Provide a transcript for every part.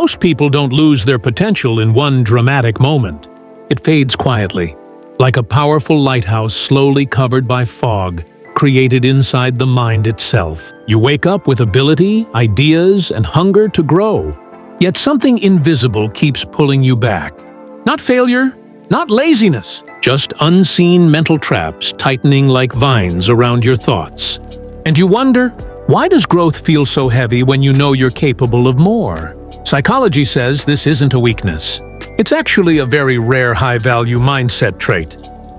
Most people don't lose their potential in one dramatic moment. It fades quietly, like a powerful lighthouse slowly covered by fog, created inside the mind itself. You wake up with ability, ideas, and hunger to grow. Yet something invisible keeps pulling you back. Not failure, not laziness, just unseen mental traps tightening like vines around your thoughts. And you wonder, why does growth feel so heavy when you know you're capable of more? Psychology says this isn't a weakness. It's actually a very rare high-value mindset trait.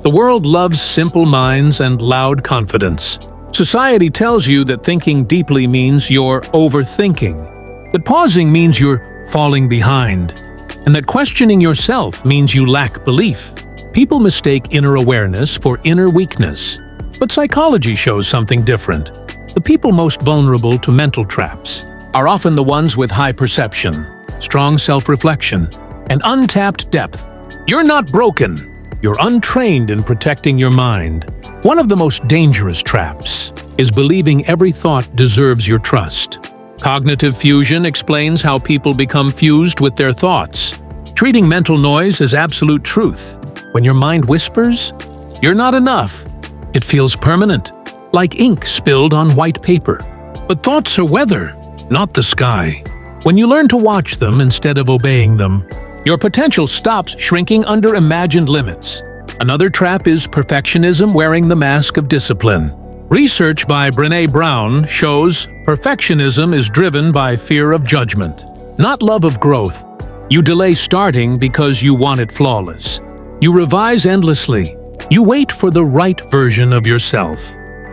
The world loves simple minds and loud confidence. Society tells you that thinking deeply means you're overthinking, that pausing means you're falling behind, and that questioning yourself means you lack belief. People mistake inner awareness for inner weakness. But psychology shows something different. The people most vulnerable to mental traps are often the ones with high perception, strong self-reflection, and untapped depth. You're not broken. You're untrained in protecting your mind. One of the most dangerous traps is believing every thought deserves your trust. Cognitive fusion explains how people become fused with their thoughts, treating mental noise as absolute truth. When your mind whispers, "You're not enough," it feels permanent, like ink spilled on white paper. But thoughts are weather, not the sky. When you learn to watch them instead of obeying them, your potential stops shrinking under imagined limits. Another trap is perfectionism wearing the mask of discipline. Research by Brené Brown shows perfectionism is driven by fear of judgment, not love of growth. You delay starting because you want it flawless. You revise endlessly. You wait for the right version of yourself.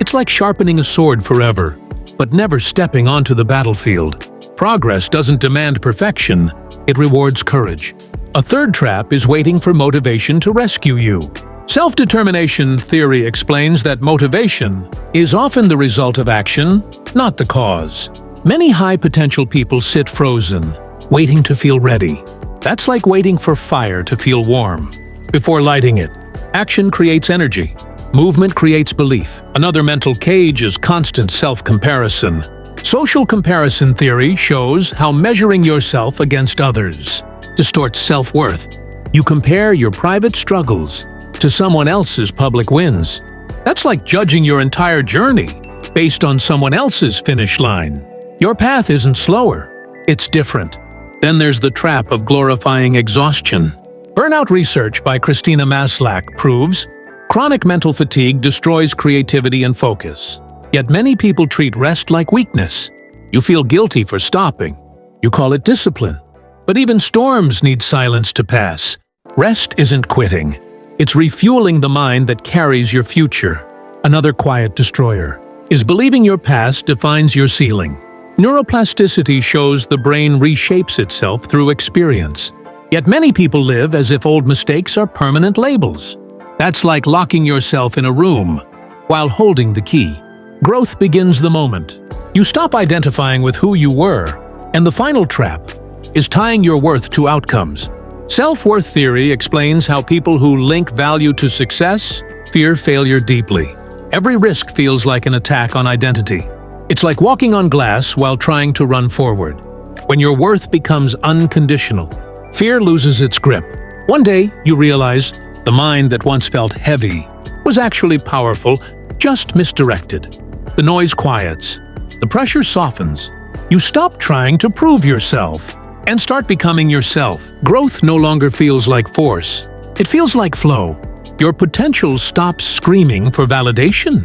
It's like sharpening a sword forever, but never stepping onto the battlefield. Progress doesn't demand perfection, it rewards courage. A third trap is waiting for motivation to rescue you. Self-determination theory explains that motivation is often the result of action, not the cause. Many high-potential people sit frozen, waiting to feel ready. That's like waiting for fire to feel warm. Before lighting it, action creates energy. Movement creates belief. Another mental cage is constant self-comparison. Social comparison theory shows how measuring yourself against others distorts self-worth. You compare your private struggles to someone else's public wins. That's like judging your entire journey based on someone else's finish line. Your path isn't slower, it's different. Then there's the trap of glorifying exhaustion. Burnout research by Christina Maslach proves chronic mental fatigue destroys creativity and focus. Yet many people treat rest like weakness. You feel guilty for stopping. You call it discipline. But even storms need silence to pass. Rest isn't quitting. It's refueling the mind that carries your future. Another quiet destroyer is believing your past defines your ceiling. Neuroplasticity shows the brain reshapes itself through experience. Yet many people live as if old mistakes are permanent labels. That's like locking yourself in a room while holding the key. Growth begins the moment you stop identifying with who you were, and the final trap is tying your worth to outcomes. Self-worth theory explains how people who link value to success fear failure deeply. Every risk feels like an attack on identity. It's like walking on glass while trying to run forward. When your worth becomes unconditional, fear loses its grip. One day, you realize the mind that once felt heavy was actually powerful, just misdirected. The noise quiets. The pressure softens. You stop trying to prove yourself and start becoming yourself. Growth no longer feels like force. It feels like flow. Your potential stops screaming for validation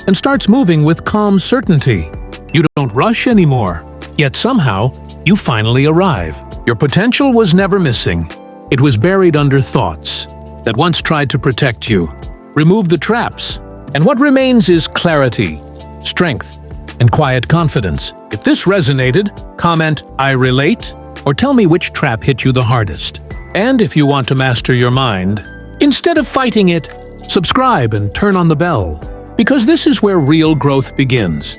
and starts moving with calm certainty. You don't rush anymore, yet somehow you finally arrive. Your potential was never missing. It was buried under thoughts that once tried to protect you. Remove the traps, and what remains is clarity, strength, and quiet confidence. If this resonated, comment "I relate" or tell me which trap hit you the hardest. And if you want to master your mind, instead of fighting it, subscribe and turn on the bell, because this is where real growth begins.